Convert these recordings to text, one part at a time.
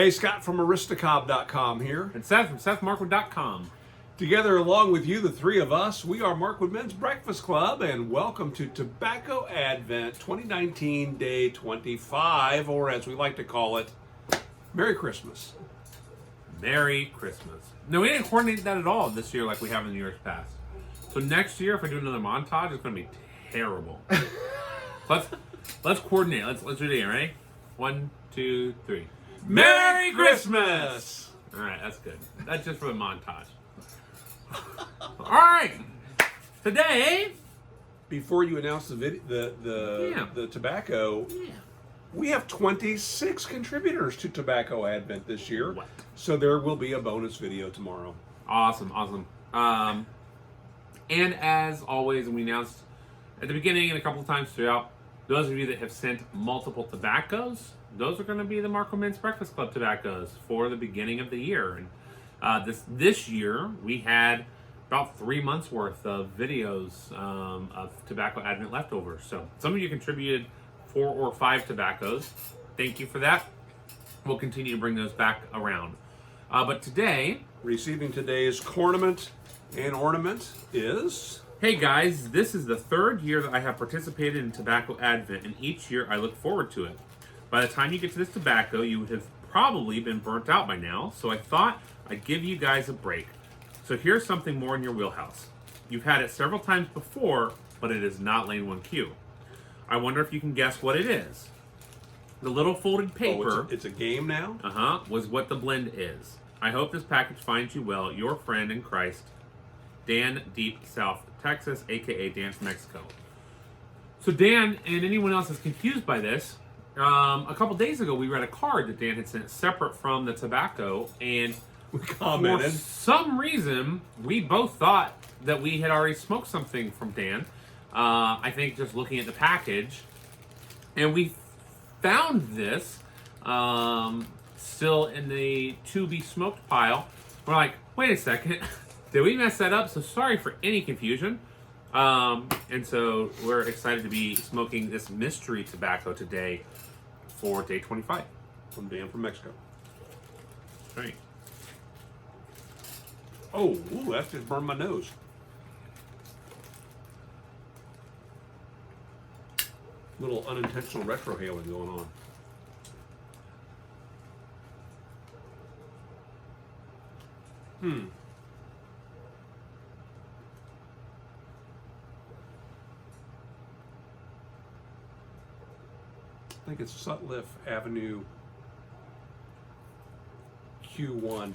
Hey, Scott from Aristocob.com here. And Seth from SethMarkwood.com. Together, along with you, the three of us, we are Markwood Men's Breakfast Club, and welcome to Tobacco Advent 2019 Day 25, or as we like to call it, Merry Christmas. Merry Christmas. No, we didn't coordinate that at all this year like we have in the years past. So next year, if I do another montage, it's going to be terrible. let's coordinate. Let's do it again. Ready? 1, 2, 3. Merry Christmas! All right, that's good. That's just for the montage. All right. Today, Before you announce the tobacco, we have 26 contributors to Tobacco Advent this year. What? So there will be a bonus video tomorrow. Awesome. And as always, we announced at the beginning and a couple of times throughout, those of you that have sent multiple tobaccos, those are going to be the Markwood Men's Breakfast Club tobaccos for the beginning of the year. And this year, we had about 3 months worth of videos of Tobacco Advent leftovers. So some of you contributed 4 or 5 tobaccos. Thank you for that. We'll continue to bring those back around. But today, Receiving today's cornament and ornament is... hey guys, this is the 3rd year that I have participated in Tobacco Advent, and each year I look forward to it. By the time you get to this tobacco, you would have probably been burnt out by now, so I thought I'd give you guys a break. So here's something more in your wheelhouse. You've had it several times before, but it is not Lane 1Q. I wonder if you can guess what it is. The little folded paper... it's a game now? was what the blend is. I hope this package finds you well. Your friend in Christ, Dan, Deep South Texas, aka Dan from Mexico. So Dan and anyone else is confused by this. A couple days ago, we read a card that Dan had sent separate from the tobacco, and We commented. for some reason, we both thought that we had already smoked something from Dan. I think just looking at the package, and we found this still in the to be smoked pile. We're like, wait a second, did we mess that up? So sorry for any confusion. And so we're excited to be smoking this mystery tobacco today for day 25. From Dan from Mexico. That's right. Oh, ooh, that just burned my nose. Little unintentional retrohaling going on. I think it's Sutliff Avenue Q1.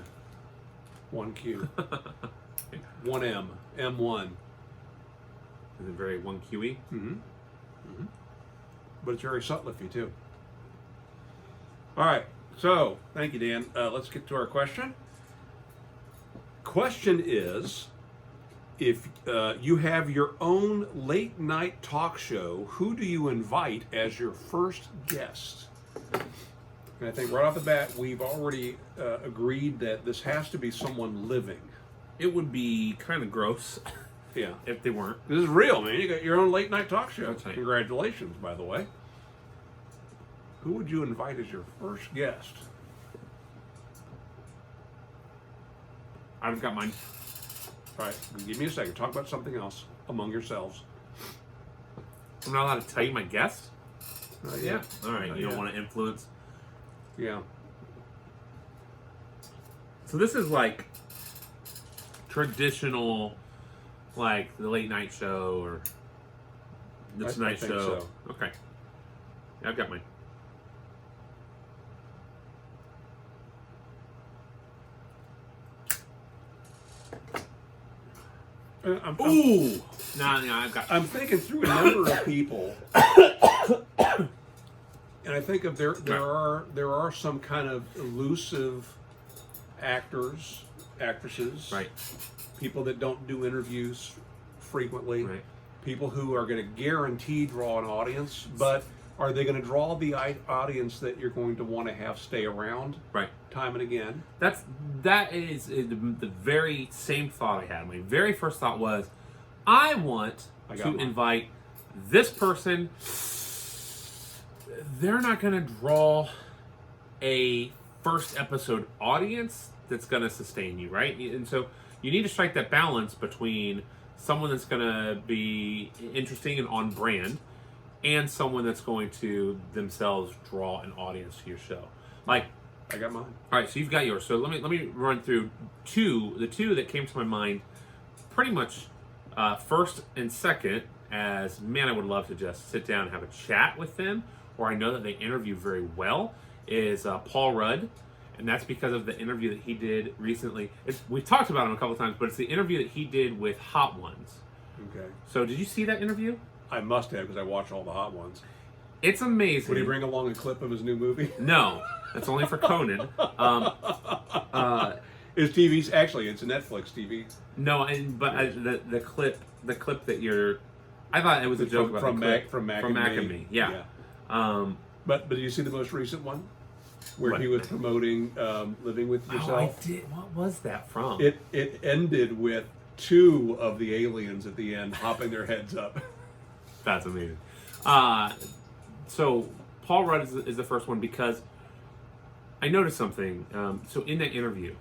1Q. 1M. M1. Is it very 1QE? But it's very Sutliffy too. All right. So, thank you, Dan. Let's get to our question. Question is, if you have your own late night talk show, who do you invite as your first guest? And I think right off the bat, we've already agreed that this has to be someone living. It would be kind of gross Yeah. if they weren't. This is real, man. You got your own late night talk show. That's right. Congratulations, by the way. Who would you invite as your first guest? I've got mine. All right, give me a second. Talk about something else among yourselves. I'm not allowed to tell you my guess? Yeah. All right, you don't want to influence. Yeah. So this is like traditional, like the late night show or the I Tonight think Show. so. Okay. Yeah, I've got mine. Ooh! No, I've got. I'm thinking through a number of people, and I think of there are some kind of elusive actors, actresses, Right. people that don't do interviews frequently, Right. people who are going to guarantee draw an audience, but are they going to draw the audience that you're going to want to have stay around Right. time and again? That is the very same thought I had. My very first thought was, I want to invite this person. They're not going to draw a first episode audience that's going to sustain you, right? And so you need to strike that balance between someone that's going to be interesting and on brand, and someone that's going to themselves draw an audience to your show. Like, I got mine. all right, so you've got yours. So let me run through the two that came to my mind, pretty much first and second. As man, I would love to just sit down and have a chat with them, or I know that they interview very well. Is Paul Rudd, and that's because of the interview that he did recently. We've talked about him a couple of times, but it's the interview that he did with Hot Ones. Okay. So did you see that interview? I must have, because I watch all the Hot Ones. It's amazing. Would he bring along a clip of his new movie? No, that's only for Conan. His TV's actually, it's a Netflix TV. No, the clip that you're, I thought it was a joke about from the clip from Mac from and Mac Me. and Me. Yeah. But did you see the most recent one, where What? he was promoting Living with Yourself? Oh, I did. What was that from? It ended with 2 of the aliens at the end hopping their heads up. That's amazing. So Paul Rudd is the first one because I noticed something. So in that interview,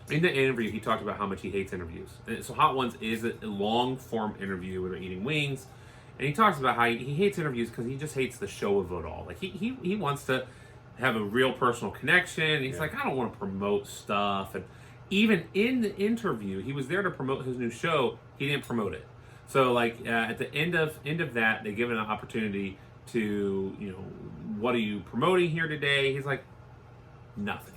he talked about how much he hates interviews. And so Hot Ones is a long form interview where they're eating wings, and he talks about how he hates interviews because he just hates the show of it all. Like he wants to have a real personal connection. He's like, I don't want to promote stuff. And even in the interview, he was there to promote his new show. He didn't promote it. So like at the end of that, they give him an opportunity to, what are you promoting here today? He's like, nothing.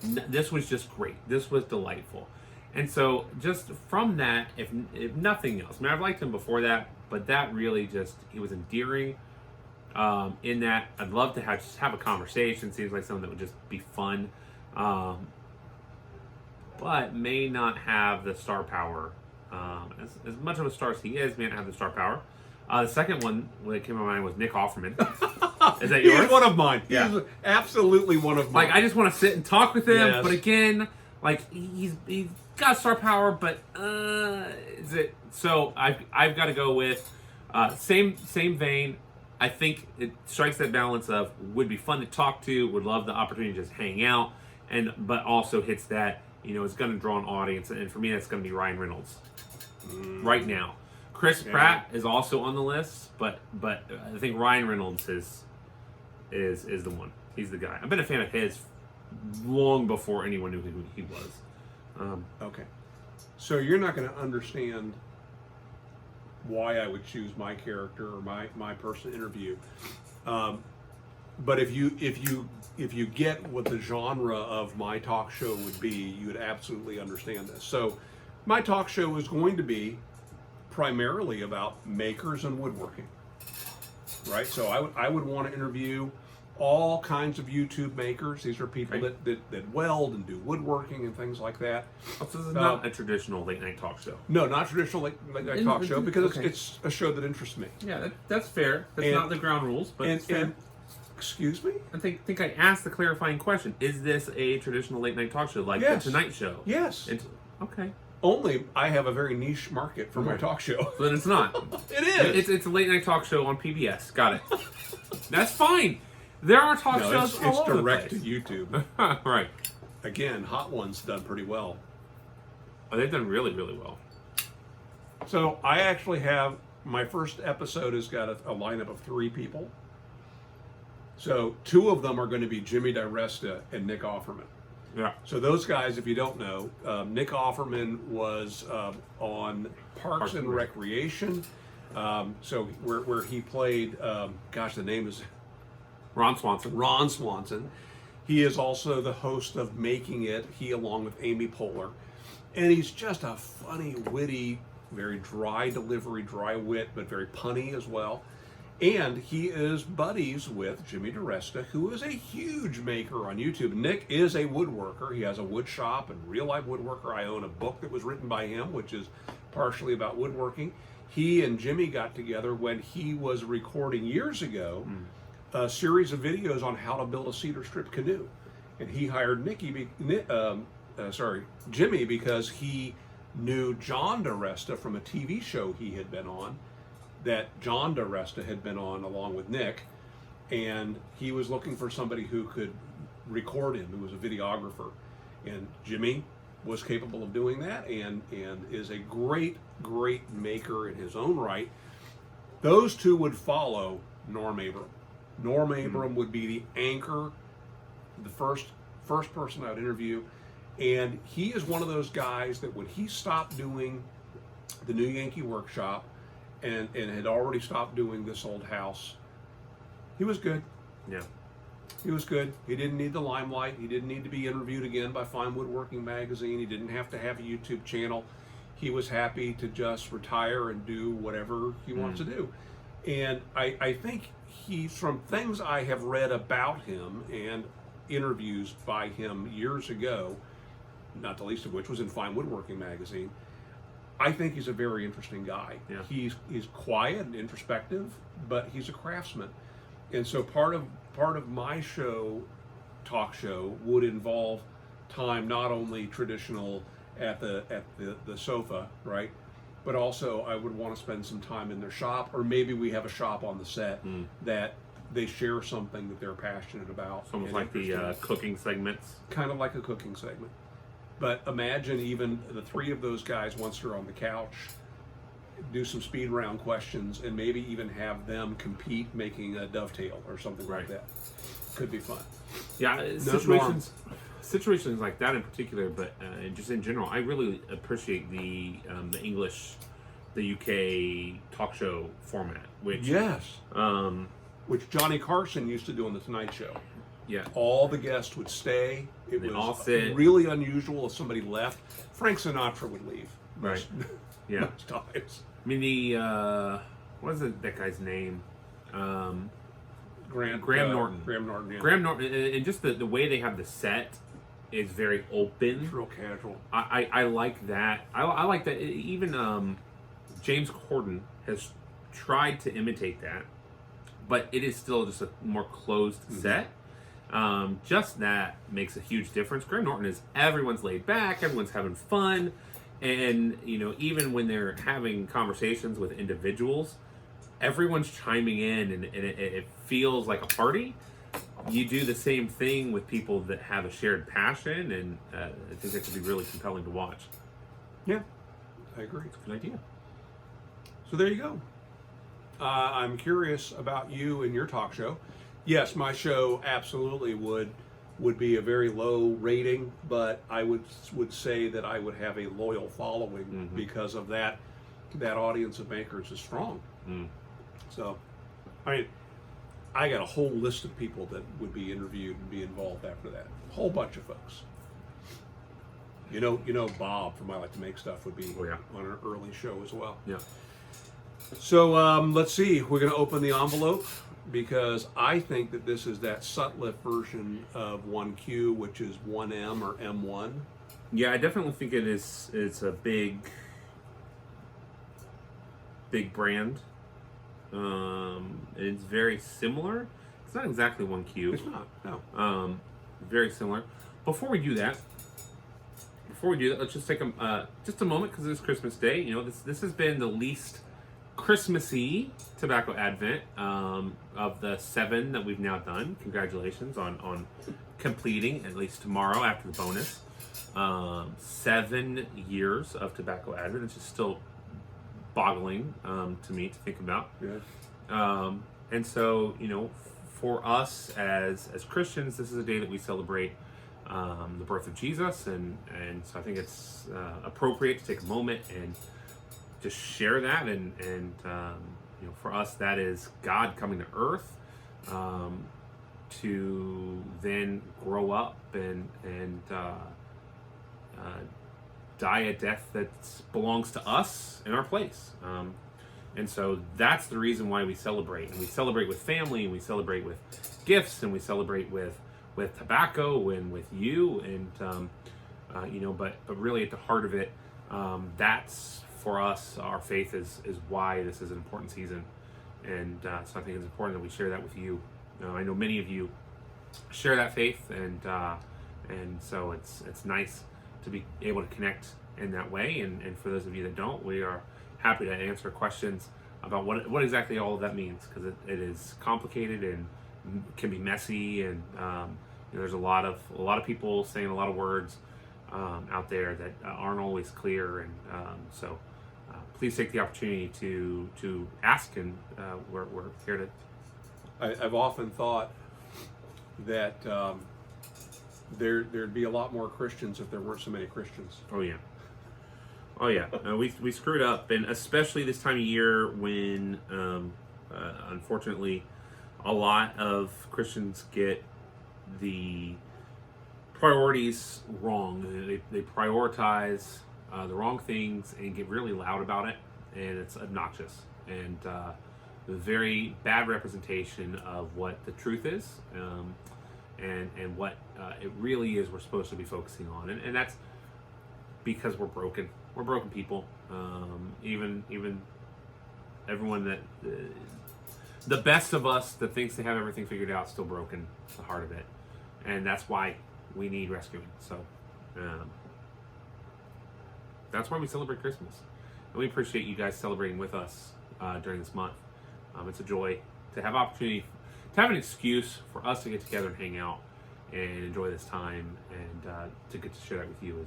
This was just great. This was delightful. And so just from that, if nothing else, I mean, I've liked him before that, but that really he was endearing. In that, I'd love to have a conversation. Seems like something that would just be fun, but may not have the star power. As much of a star as he is, may not have the star power. The second one that came to my mind was Nick Offerman. Is that yours? He's one of mine. Yeah. He's absolutely one of mine. Like, I just want to sit and talk with him, Yes. but again, like he's got star power, but is it? So I've got to go with same vein. I think it strikes that balance of would be fun to talk to, would love the opportunity to just hang out, but also hits that it's going to draw an audience, and for me that's going to be Ryan Reynolds right now. Chris Pratt is also on the list, but I think Ryan Reynolds is the one. He's the guy. I've been a fan of his long before anyone knew who he was. Okay. So you're not going to understand why I would choose my character or my person to interview. But if you get what the genre of my talk show would be, you would absolutely understand this. So my talk show is going to be primarily about makers and woodworking, right? So I would want to interview all kinds of YouTube makers. These are people that weld and do woodworking and things like that. So this is not a traditional late night talk show. No, not traditional late night talk show, because it's a show that interests me. Yeah, that's fair. That's not the ground rules, but it's fair. Excuse me? I think I asked the clarifying question. Is this a traditional late night talk show like Yes. the Tonight Show? Yes. Okay. Only I have a very niche market for my talk show. But it's not. It is. It's a late night talk show on PBS. Got it. That's fine. There are talk shows all it's over direct the to place. YouTube. Right. Again, Hot Ones done pretty well. Oh, they've done really, really well. So I actually have, my first episode has got a lineup of 3 people. So 2 of them are going to be Jimmy DiResta and Nick Offerman. Yeah. So those guys, if you don't know, Nick Offerman was on Parks and Recreation. So where he played, the name is Ron Swanson. He is also the host of Making It, he along with Amy Poehler. And he's just a funny, witty, very dry delivery, dry wit, but very punny as well. And he is buddies with Jimmy DiResta, who is a huge maker on YouTube. Nick is a woodworker. He has a wood shop and real-life woodworker. I own a book that was written by him, which is partially about woodworking. He and Jimmy got together when he was recording years ago a series of videos on how to build a cedar strip canoe. And he hired Jimmy, because he knew John DiResta from a TV show he had been on, that John DiResta had been on along with Nick, and he was looking for somebody who could record him. He was a videographer, and Jimmy was capable of doing that, and is a great maker in his own right. Those two would follow Norm Abram. Norm Abram would be the anchor, the first person I would interview, and he is one of those guys that when he stopped doing the New Yankee Workshop and had already stopped doing This Old House, he was good. Yeah. He was good. He didn't need the limelight. He didn't need to be interviewed again by Fine Woodworking Magazine. He didn't have to have a YouTube channel. He was happy to just retire and do whatever he wants to do. And I think from things I have read about him and interviews by him years ago, not the least of which was in Fine Woodworking Magazine, I think he's a very interesting guy. Yeah. He's quiet and introspective, but he's a craftsman. And so part of my talk show would involve time not only traditional at the sofa, right? But also I would want to spend some time in their shop, or maybe we have a shop on the set that they share something that they're passionate about. It's almost like the cooking segments. Kind of like a cooking segment. But imagine even the three of those guys, once they're on the couch, do some speed round questions, and maybe even have them compete making a dovetail or something like that. Could be fun. Yeah, situations like that in particular, but just in general, I really appreciate the English, the UK talk show format, which which Johnny Carson used to do on the Tonight Show. Yeah, all the guests would stay. It was all sit. Really unusual if somebody left. Frank Sinatra would leave. Right. Yeah. Most times. I mean, the what is that guy's name? Graham Norton. Graham Norton. Yeah. Graham Norton, and just the way they have the set is very open. It's real casual. I like that. I like that. Even James Corden has tried to imitate that, but it is still just a more closed set. Just that makes a huge difference. Graham Norton is everyone's laid back, everyone's having fun, and even when they're having conversations with individuals, everyone's chiming in, and it feels like a party. You do the same thing with people that have a shared passion, and I think that could be really compelling to watch. Yeah, I agree. It's a good idea. So there you go. I'm curious about you and your talk show. Yes, my show absolutely would be a very low rating, but I would say that I would have a loyal following because of that. That audience of makers is strong. So, I mean, I got a whole list of people that would be interviewed and be involved after that. A whole bunch of folks. You know, Bob from I Like to Make Stuff would be on an early show as well. Yeah. So let's see. We're going to open the envelope, because I think that this is that Sutliff version of 1Q, which is 1M or M1. Yeah, I definitely think it is. It's a big brand. It's very similar. It's not exactly 1Q. It's not. No. Very similar. Before we do that, let's just take just a moment, because it's Christmas Day. This has been the least Christmassy tobacco advent of the 7 that we've now done. Congratulations on completing, at least tomorrow after the bonus, 7 years of tobacco advent. It's just still boggling to me to think about. Yeah. And so, for us as Christians, this is a day that we celebrate the birth of Jesus, and so I think it's appropriate to take a moment and just share that, and for us, that is God coming to earth to then grow up and die a death that belongs to us in our place. And so that's the reason why we celebrate. And we celebrate with family, and we celebrate with gifts, and we celebrate with tobacco and with you. And, but really at the heart of it, that's for us, our faith is why this is an important season. And so I think it's important that we share that with you. I know many of you share that faith, and so it's nice to be able to connect in that way. And for those of you that don't, we are happy to answer questions about what exactly all of that means, because it is complicated and can be messy, and there's a lot of people saying a lot of words out there that aren't always clear, and so please take the opportunity to ask, and we're here to. I've often thought that there'd be a lot more Christians if there weren't so many Christians. Oh yeah. Oh yeah, we screwed up, and especially this time of year when, unfortunately, a lot of Christians get the priorities wrong. They prioritize the wrong things and get really loud about it, and it's obnoxious and a very bad representation of what the truth is, and what it really is we're supposed to be focusing on, and that's because we're broken. We're broken people. Even everyone that the best of us that thinks they have everything figured out still broken. It's the heart of it, and that's why we need rescuing. So that's why we celebrate Christmas, and we appreciate you guys celebrating with us during this month. It's a joy to have opportunity, to have an excuse for us to get together and hang out and enjoy this time, and to get to share that with you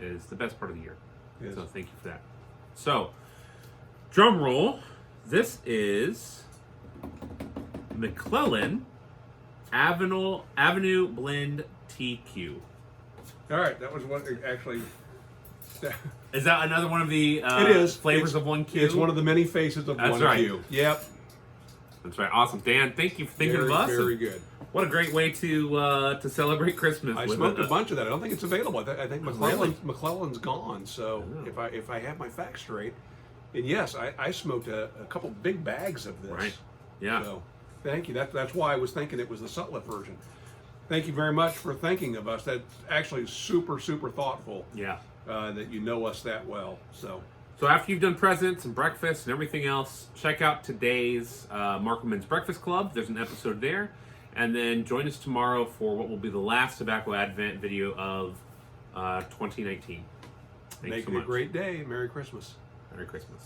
is the best part of the year. Yes. So thank you for that. So, drum roll. This is McClellan Avenue Blend TQ. All right, that was what actually. Is that another one of the It is flavors of 1Q? It's one of the many faces of That's 1Q. right. Yep. That's right. Awesome, Dan. Thank you for thinking Very, of us. very good. What a great way to celebrate Christmas. I with smoked a bunch of that. I don't think it's available. I think McClellan's gone. So Oh. if I have my facts straight, and yes, I smoked a couple big bags of this. Right. Yeah. So thank you. That's why I was thinking it was the Sutliff version. Thank you very much for thinking of us. That's actually super thoughtful. Yeah. That you know us that well. So after you've done presents and breakfast and everything else, check out today's Markleman's Breakfast Club. There's an episode there. And then join us tomorrow for what will be the last Tobacco Advent video of 2019. Thank you make so it much. a great day. Merry Christmas. Merry Christmas.